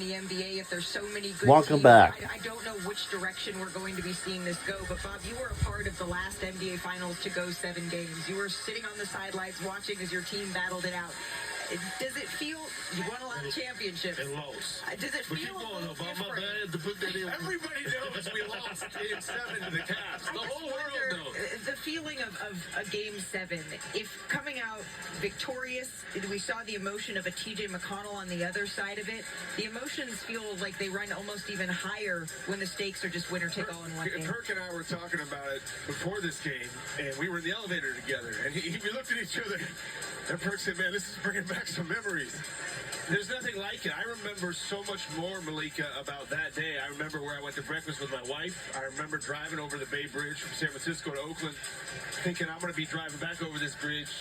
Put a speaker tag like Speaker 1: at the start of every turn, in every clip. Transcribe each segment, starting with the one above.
Speaker 1: in the NBA if there's so many good
Speaker 2: Welcome
Speaker 1: teams.
Speaker 2: back.
Speaker 1: I don't know which direction we're going to be seeing this go, but Bob, you were a part of the last NBA Finals to go 7 games. You were sitting on the sidelines watching as your team battled it out. Does it feel, you won a lot of championships.
Speaker 3: And lost.
Speaker 1: Does it
Speaker 3: But
Speaker 1: feel
Speaker 3: keep
Speaker 1: a
Speaker 3: going,
Speaker 1: little
Speaker 3: Bob. My
Speaker 1: different?
Speaker 3: bad to put that in. Everybody knows we lost Game 7 to the Cavs. The whole world knows.
Speaker 1: The feeling of a Game 7, if coming out victorious, we saw the emotion of a TJ McConnell on the other side of it. The emotions feel like they run almost even higher when the stakes are just winner take all in one game.
Speaker 3: Perk and I were talking about it before this game, and we were in the elevator together, and we looked at each other, and Perk said, man, this is bringing back some memories. There's nothing like it. I remember so much more, Malika, about that day. I remember where I went to breakfast with my wife. I remember driving over the Bay Bridge from San Francisco to Oakland, thinking I'm going to be driving back over this bridge,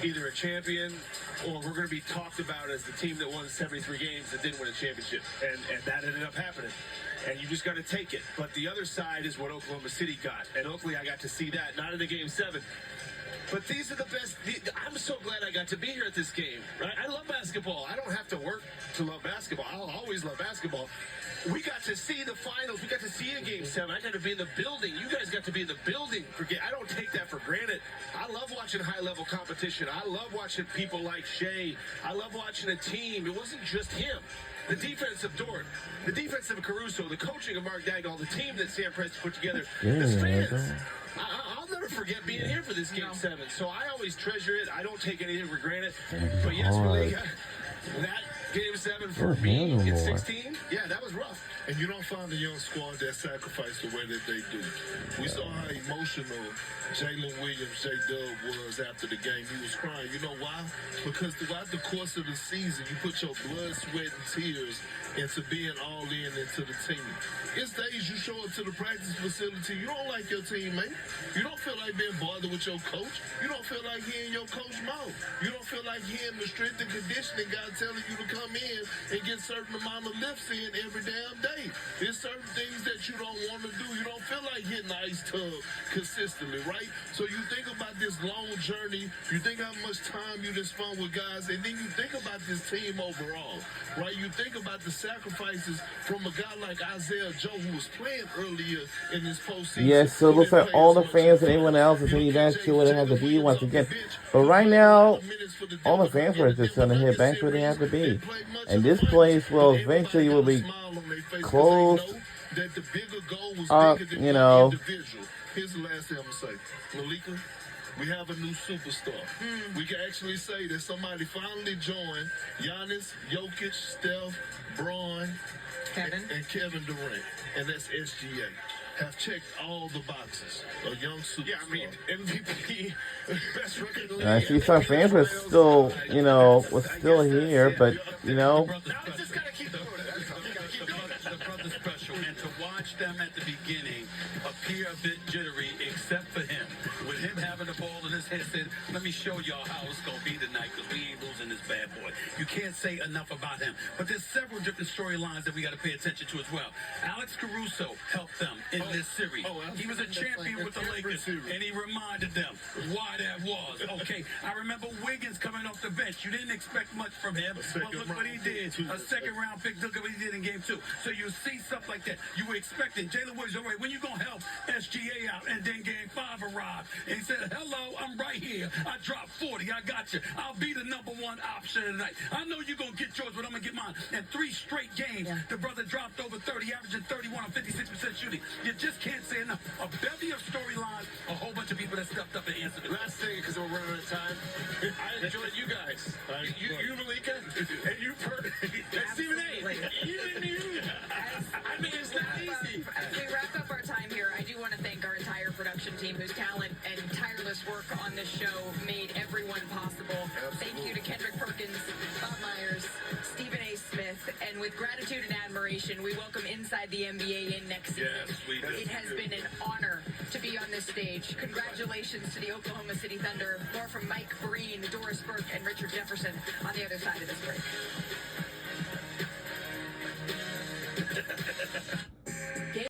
Speaker 3: either a champion or we're going to be talked about as the team that won 73 games that didn't win a championship. And that ended up happening. And you just got to take it. But the other side is what Oklahoma City got. And Oakley, I got to see that, not in the Game 7. But these are the best. I'm so glad I got to be here at this game. Right? I love basketball. I don't have to work to love basketball. I'll always love basketball. We got to see the finals. We got to see a Game 7. I got to be in the building. You guys got to be in the building. I don't take that for granted. I love watching high-level competition. I love watching people like Shea. I love watching a team. It wasn't just him. The defense of Dort, the defense of Caruso, the coaching of Mark Dagnall, the team that Sam Presti put together, the fans. I'll never forget being here for this Game 7. So I always treasure it. I don't take anything for granted. But yes, Malika, that Game 7 for me in 16, yeah, that was rough.
Speaker 4: And you don't find a young squad that sacrifice the way that they do. We saw how emotional Jalen Williams, J-Dub was after the game. He was crying. You know why? Because throughout the course of the season, you put your blood, sweat, and tears into being all in into the team. It's days you show up to the practice facility, you don't like your teammate. You don't feel like being bothered with your coach. You don't feel like hearing your coach mouth. You don't feel like hearing the strength and conditioning guy telling you to come in and get certain amount of lifts in every damn day. There's certain things that you don't want to do. You don't feel like hitting the ice tub consistently, right? So you think about this long journey. You think how much time you just spent with guys, and then you think about this team overall, right? You think about the sacrifices from a guy like Isaiah Joe, who was playing earlier in this postseason.
Speaker 2: Yes, so it looks like all the fans and anyone else is saying that's what it has to be once again. But right now, all the fans are just going to hit back where they have to be. And this place will eventually will be closed up, you know.
Speaker 4: Here's the last thing I'm going to say. Malika, we have a new superstar. We can actually say that somebody finally joined Giannis, Jokic, Steph, Braun, and Kevin Durant. And that's SGA. Have checked all the boxes. A young superstar.
Speaker 3: Yeah, I mean, MVP, best record in the league.
Speaker 2: I see some fans were still, you know, was still here, but, you know.
Speaker 3: Now we just got to keep doing it.
Speaker 5: The brother special, and to watch them at the beginning appear a bit jittery, except for him. With him having the ball in his head, said, let me show y'all how it's going to be tonight, because we ain't losing this bad boy. You can't say enough about him. But there's several different storylines that we got to pay attention to as well. Alex Caruso helped them in this series. He was a champion with the Lakers, and he reminded them why that was. Okay, I remember Wiggins coming off the bench. You didn't expect much from him, but look what he did. A second-round pick, look at what he did in Game 2. So you see stuff like that. You were expecting Jalen Williams, all right, when you going to help SGA out? And then Game 5 arrived. And he said, hello, I'm right here. I dropped 40. I got you. I'll be the number one option tonight. I know you're going to get yours, but I'm going to get mine. In 3 straight games, the brother dropped over 30, averaging 31 on 56% shooting. You just can't say enough. A bevy of storylines, a whole bunch of people that stepped up and answered it.
Speaker 3: Last thing, because we're running out of time. I enjoyed you guys. You Malika, and you and Stephen A. I mean, it's not easy.
Speaker 1: As we wrap up our time here, I do want to thank our entire production team whose talent and tireless work on this show made everyone possible. Thank you to Kendrick Perkins, Bob Myers, Stephen A. Smith, and with gratitude and admiration, we welcome Inside the NBA in next season.
Speaker 3: Yes, we do.
Speaker 1: It has been an honor to be on this stage. Congratulations to the Oklahoma City Thunder. More from Mike Breen, Doris Burke, and Richard Jefferson on the other side of this break.